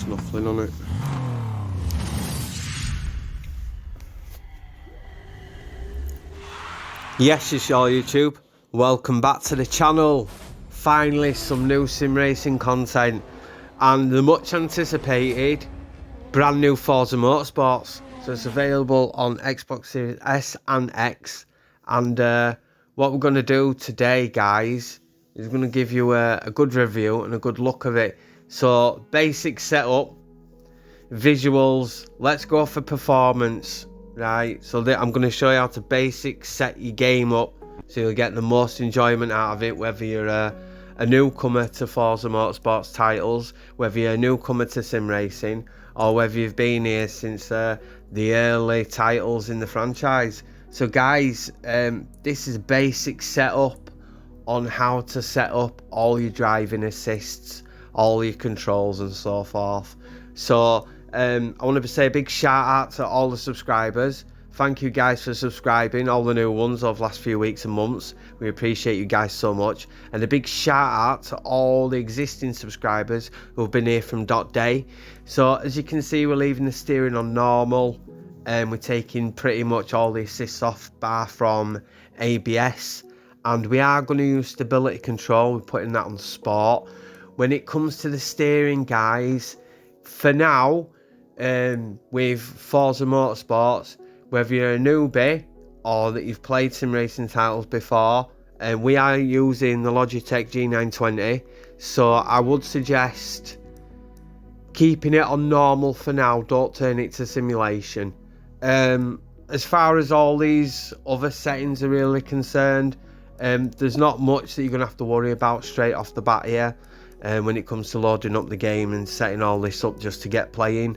snuffling on it. Yes, it's your YouTube. Welcome back to the channel. Finally, some new sim racing content and the much anticipated brand new Forza Motorsports. So it's available on Xbox Series S and X. And what we're going to do today, guys, is going to give you a good review and a good look of it. So basic setup, visuals, let's go for performance. Right, so I'm going to show you how to basic set your game up so you'll get the most enjoyment out of it, whether you're a newcomer to Forza Motorsports titles, whether you're a newcomer to sim racing, or whether you've been here since the early titles in the franchise. So guys, this is basic setup on how to set up all your driving assists, all your controls and so forth. So I want to say a big shout out to all the subscribers. Thank you guys for subscribing, all the new ones over the last few weeks and months. We appreciate you guys so much. And a big shout out to all the existing subscribers who have been here from .day. So as you can see, we're leaving the steering on normal, and we're taking pretty much all the assists off bar from ABS. And we are going to use stability control. We're putting that on sport. When it comes to the steering, guys, for now, with Forza Motorsports, whether you're a newbie or that you've played sim racing titles before, we are using the Logitech G920, so I would suggest keeping it on normal for now. Don't turn it to simulation. As far as all these other settings are really concerned, there's not much that you're going to have to worry about straight off the bat here when it comes to loading up the game and setting all this up just to get playing.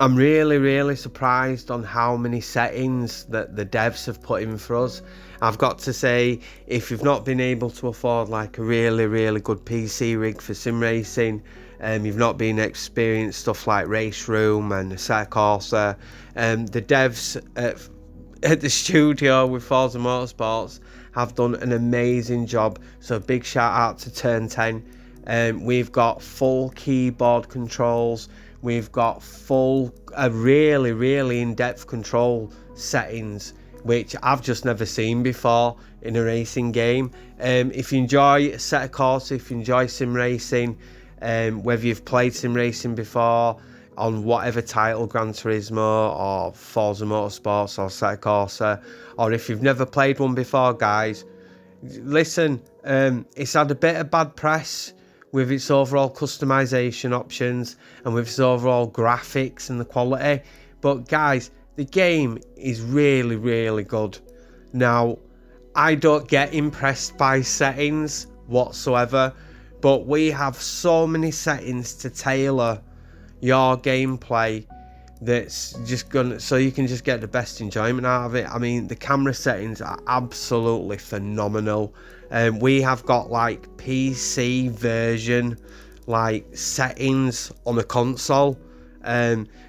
I'm really surprised on how many settings that the devs have put in for us. I've got to say, if you've not been able to afford like a really good PC rig for sim racing, you've not been experienced stuff like Race Room and Assetto Corsa, the devs at the studio with Forza Motorsports have done an amazing job. So big shout out to Turn 10. We've got full keyboard controls. We've got full, really in-depth control settings, which I've just never seen before in a racing game. If you enjoy Assetto Corsa, if you enjoy sim racing, whether you've played sim racing before on whatever title, Gran Turismo or Forza Motorsports or Assetto Corsa, or if you've never played one before, guys, listen, it's had a bit of bad press with its overall customization options and with its overall graphics and the quality, but guys, the game is really good. Now, I don't get impressed by settings whatsoever, but we have so many settings to tailor your gameplay that's just gonna, so you can just get the best enjoyment out of it. I mean, the camera settings are absolutely phenomenal. We have got like PC version like settings on the console.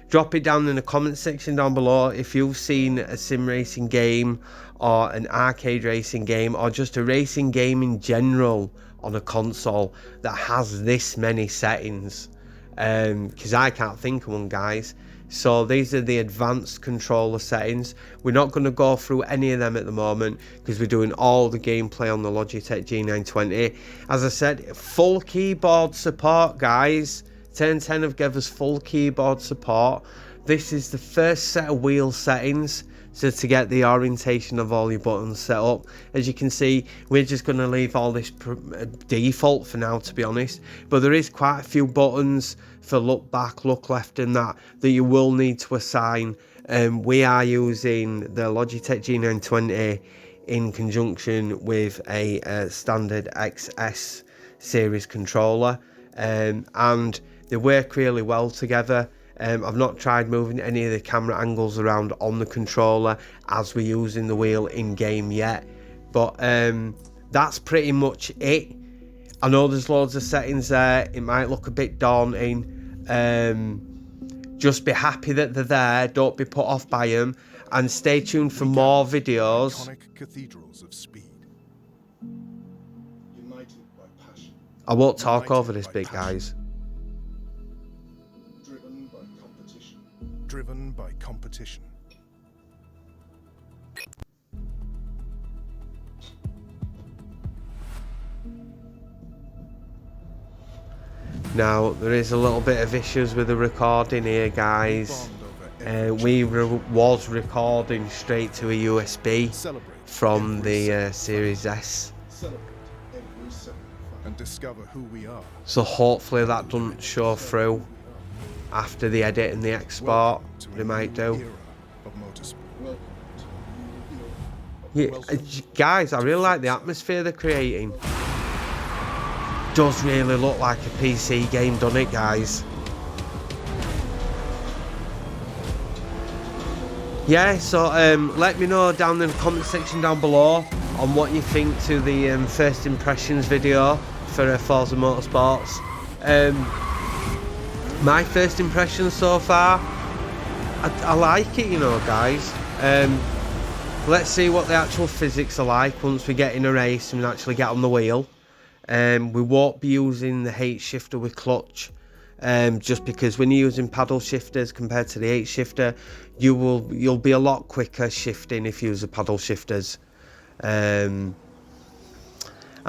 Drop it down in the comment section down below if you've seen a sim racing game or an arcade racing game or just a racing game in general on a console that has this many settings, because I can't think of one, guys. So these are the advanced controller settings. We're not going to go through any of them at the moment because we're doing all the gameplay on the Logitech G920. As I said, full keyboard support, guys. Turn 10 have given us full keyboard support. This is the first set of wheel settings, so to get the orientation of all your buttons set up. As you can see, we're just going to leave all this default for now, to be honest, but there is quite a few buttons for look back, look left and that you will need to assign. We are using the Logitech G920 in conjunction with a standard XS series controller, and they work really well together. I've not tried moving any of the camera angles around on the controller as we're using the wheel in game yet, but that's pretty much it. I know there's loads of settings there, it might look a bit daunting. Just be happy that they're there, don't be put off by them, and stay tuned for more videos. Cathedrals of speed. I won't talk over this bit, guys. driven by competition. Now, there is a little bit of issues with the recording here, guys. We was recording straight to a USB from the Series S. And discover who we are. So hopefully that doesn't show through after the edit and the export. They might do. Yeah, guys, I really like the atmosphere they're creating. Does really look like a PC game, doesn't it, guys? Yeah, so let me know down in the comment section down below on what you think to the first impressions video for Forza Motorsports. My first impressions so far, I like it, you know, guys. Let's see what the actual physics are like once we get in a race and actually get on the wheel. We won't be using the H shifter with clutch, just because when you're using paddle shifters compared to the H shifter, you'll be a lot quicker shifting if you use the paddle shifters. I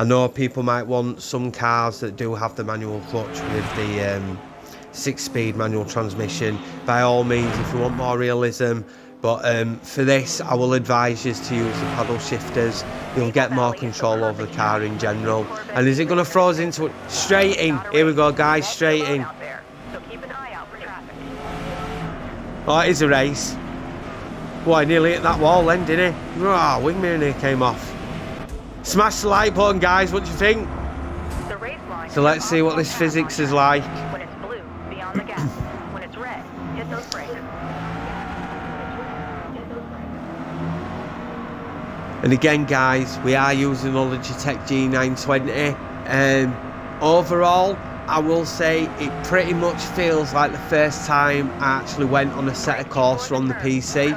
know people might want some cars that do have the manual clutch with the 6-speed manual transmission. By all means, if you want more realism. But for this, I will advise you to use the paddle shifters. You'll get more control over the car in general. And is it going to throw us into it? Straight in. Here we go, guys, straight in. Oh, it is a race. Boy, I nearly hit that wall then, didn't he? Oh, wing mirror near came off. Smash the like button, guys. What do you think? So let's see what this physics is like. When it's blue, be on the gas. When it's red, hit those brakes. And again, guys, we are using the LOGITECH G920. Overall, I will say it pretty much feels like the first time I actually went on a set of Corsa on the PC.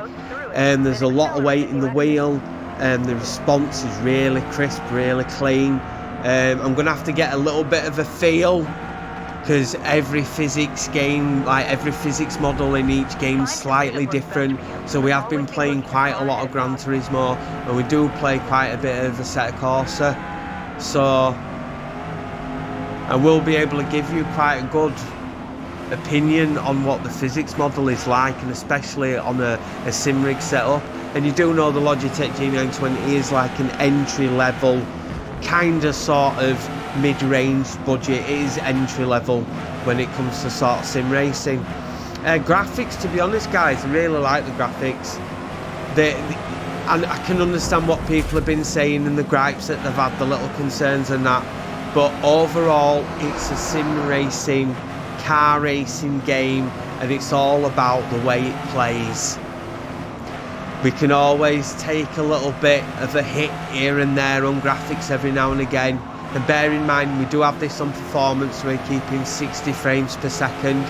There's a lot of weight in the wheel. The response is really crisp, really clean. I'm going to have to get a little bit of a feel, because every physics game, like every physics model in each game is slightly different. So we have been playing quite a lot of Gran Turismo, and we do play quite a bit of Assetto Corsa. So I will be able to give you quite a good opinion on what the physics model is like, and especially on a sim rig setup. And you do know the Logitech G920 is like an entry level, kind of sort of mid-range budget. It is entry level when it comes to sort of sim racing. Graphics, to be honest, guys, I really like the graphics. And I can understand what people have been saying and the gripes that they've had, the little concerns and that, but overall it's a sim racing, car racing game, and it's all about the way it plays. We can always take a little bit of a hit here and there on graphics every now and again. And bear in mind, we do have this on performance, so we're keeping 60 frames per second.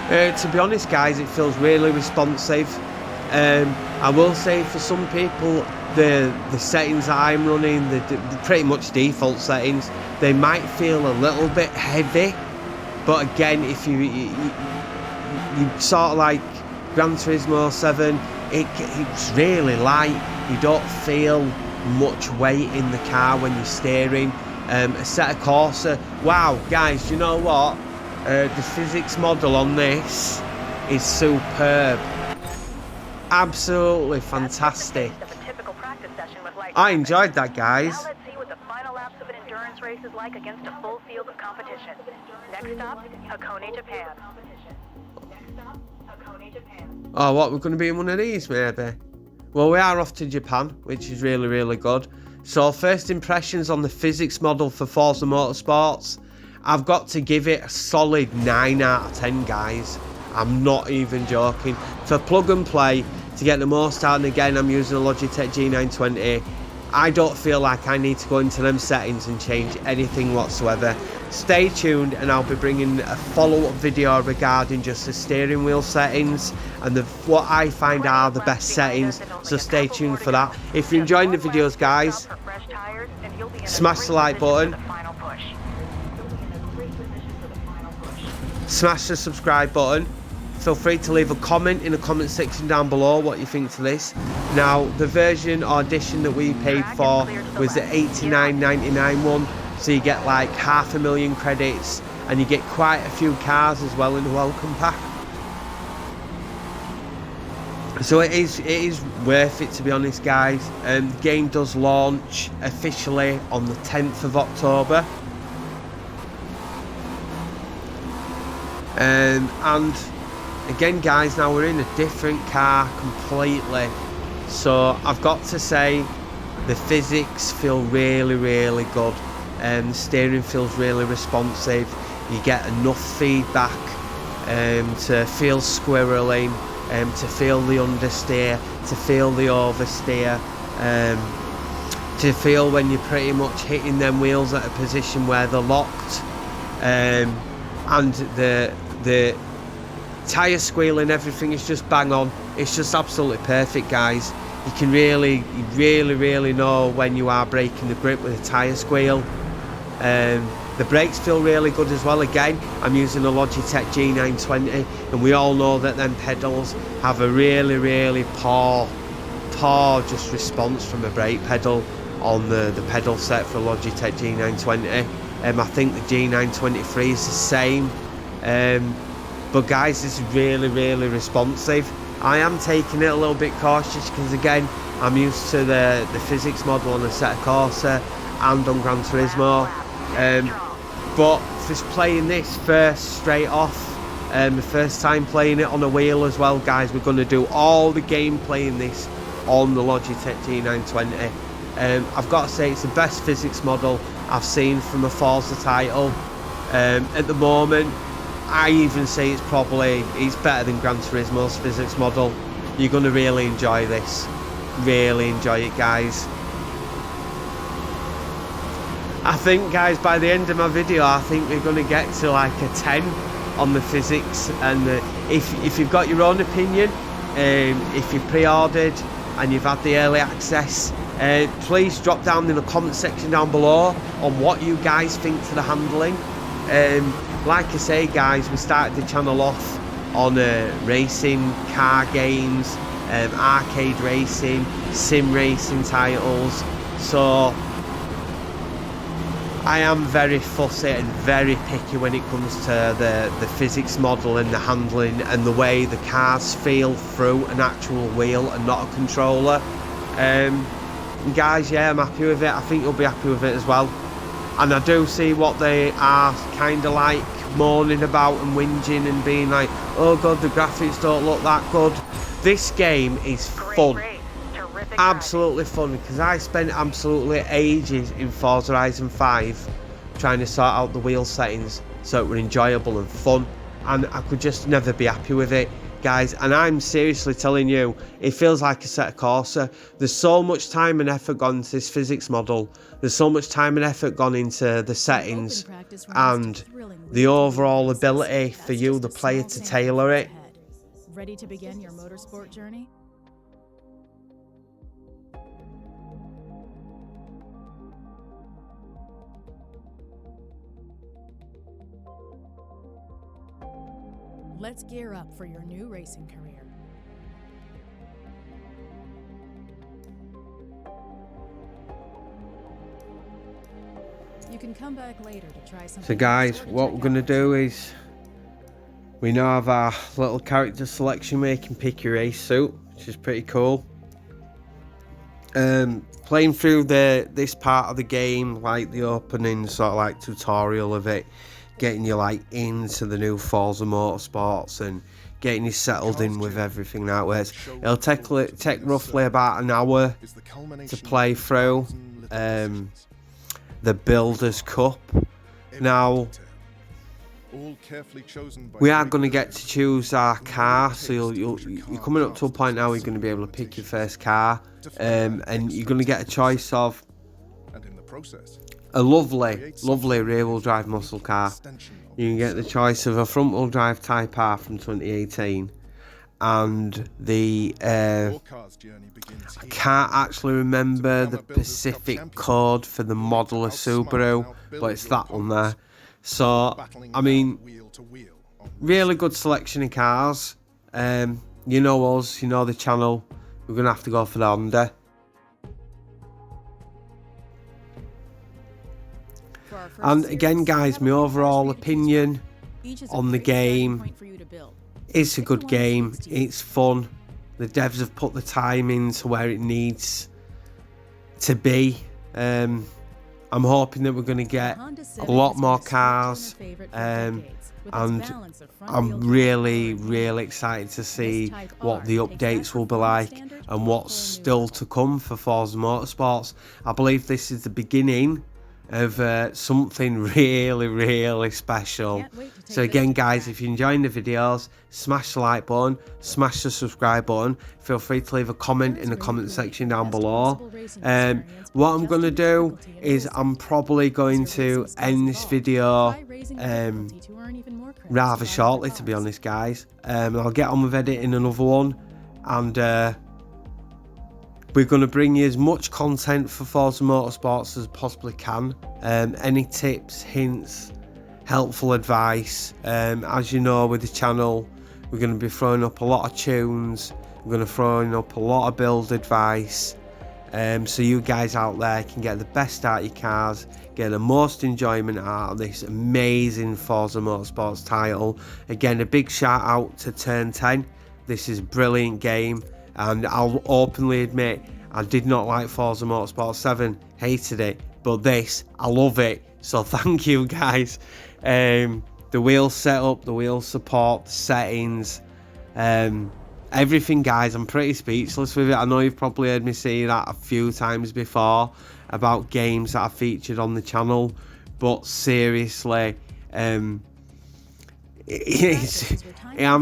To be honest, guys, it feels really responsive. I will say for some people, the settings that I'm running, the pretty much default settings, they might feel a little bit heavy. But again, if you sort of like Gran Turismo 7, it's really light. You don't feel much weight in the car when you're steering. Assetto Corsa, wow, guys, you know what? The physics model on this is superb. Absolutely fantastic. I enjoyed that, guys. Now let's see what the final laps of an endurance race is like against a full field of competition. Next stop, Hakone, Japan. Oh, what, we're going to be in one of these, maybe? Well, we are off to Japan, which is really, really good. So, first impressions on the physics model for Forza Motorsports. I've got to give it a solid 9 out of 10, guys. I'm not even joking. For plug and play, to get the most out, and again, I'm using a Logitech G920. I don't feel like I need to go into them settings and change anything whatsoever. Stay tuned, and I'll be bringing a follow-up video regarding just the steering wheel settings and what I find are the best settings, so stay tuned for that. If you're enjoying the videos, guys, smash the like button, smash the subscribe button, feel free to leave a comment in the comment section down below what you think to this. Now, the version or edition that we paid for was the $89.99 one, so you get like 500,000 credits, and you get quite a few cars as well in the welcome pack. So it is worth it, to be honest, guys. The game does launch officially on the 10th of October. And again, guys, now we're in a different car completely. So I've got to say, the physics feel really, really good. The steering feels really responsive. You get enough feedback to feel squirreling. To feel the understeer, to feel the oversteer, to feel when you're pretty much hitting them wheels at a position where they're locked, and the tyre squeal and everything is just bang on. It's just absolutely perfect, guys. You can really know when you are breaking the grip with a tyre squeal. The brakes feel really good as well. Again, I'm using a Logitech G920, and we all know that them pedals have a really poor just response from a brake pedal on the pedal set for Logitech G920. I think the G923 is the same, but guys, this is really responsive. I am taking it a little bit cautious because, again, I'm used to the physics model on Assetto Corsa and on Gran Turismo. But just playing this first straight off, the first time playing it on a wheel as well, guys, we're going to do all the gameplay in this on the Logitech G920. I've got to say, it's the best physics model I've seen from a Forza title. At the moment, I even say it's better than Gran Turismo's physics model. You're going to really enjoy this. Really enjoy it, guys. I think, guys, by the end of my video, I think we're going to get to like a 10 on the physics. And if you've got your own opinion, if you've pre-ordered and you've had the early access, please drop down in the comment section down below on what you guys think to the handling. Like I say, guys, we started the channel off on racing, car games, arcade racing, sim racing titles. So I am very fussy and very picky when it comes to the physics model and the handling and the way the cars feel through an actual wheel and not a controller. Guys, yeah, I'm happy with it. I think you'll be happy with it as well. And I do see what they are kind of like moaning about and whinging and being like, oh god, the graphics don't look that good. This game is fun. Absolutely fun, because I spent absolutely ages in Forza Horizon 5 trying to sort out the wheel settings so it were enjoyable and fun, and I could just never be happy with it, guys. And I'm seriously telling you, it feels like Assetto Corsa. There's so much time and effort gone into this physics model. There's so much time and effort gone into the settings and the overall ability for you, the player, to tailor it. Ready to begin your motorsport journey? Let's gear up for your new racing career. You can come back later to try something. So guys, what we're going to do is, we now have our little character selection where you can pick your race suit, which is pretty cool. Playing through this part of the game, like the opening sort of like tutorial of it, getting you like into the new Forza Motorsports and getting you settled in with everything that works. It'll take roughly about an hour to play through the Builders Cup. Now, we are going to get to choose our car, so you're coming up to a point now where you're going to be able to pick your first car, and you're going to get a choice of a lovely rear-wheel drive muscle car. You can get the choice of a front-wheel drive Type R from 2018, and the I can't actually remember the specific code for the model of Subaru, but it's that one there. So I mean, really good selection of cars. You know us, you know the channel. We're going to have to go for the Honda. And again, guys, my overall opinion on the game, it's a good game, it's fun. The devs have put the time into where it needs to be. I'm hoping that we're going to get a lot more cars, and I'm really excited to see what the updates will be like and what's still to come for Forza Motorsports. I believe this is the beginning of something really special. So again, guys, if you're enjoying the videos, smash the like button, smash the subscribe button. Feel free to leave a comment in the comment section down below. What I'm going to do is I'm probably going to end this video rather shortly, to be honest, guys. I'll get on with editing another one, and we're going to bring you as much content for Forza Motorsports as possibly can. Any tips, hints, helpful advice. As you know, with the channel, we're going to be throwing up a lot of tunes. We're going to throwing up a lot of build advice. So you guys out there can get the best out of your cars, get the most enjoyment out of this amazing Forza Motorsports title. Again, a big shout out to Turn 10. This is a brilliant game, and I'll openly admit I did not like Forza Motorsport 7, hated it, but this, I love it. So thank you, guys. The wheel setup, the wheel support, the settings, everything, guys. I'm pretty speechless with it. I know you've probably heard me say that a few times before about games that I featured on the channel, but seriously, I'm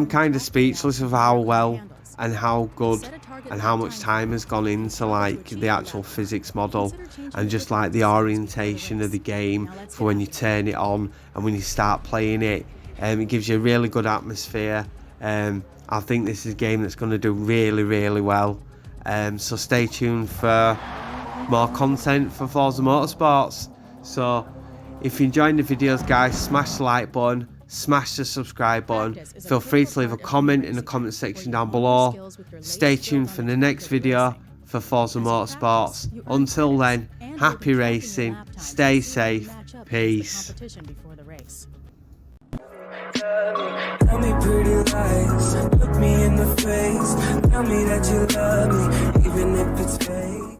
kind of speechless of how well and how good and how much time has gone into like the actual physics model and just like the orientation of the game for when you turn it on and when you start playing it. It gives you a really good atmosphere. I think this is a game that's going to do really well. So stay tuned for more content for Forza Motorsports. So if you're enjoying the videos, guys, smash the like button, smash the subscribe button. Feel free to leave a comment in the comment section down below. Stay tuned for the next video for Forza Motorsports. Until then, happy racing, stay safe, peace. Tell me pretty lies, look me in the face, tell me that you love me, even if it's fake.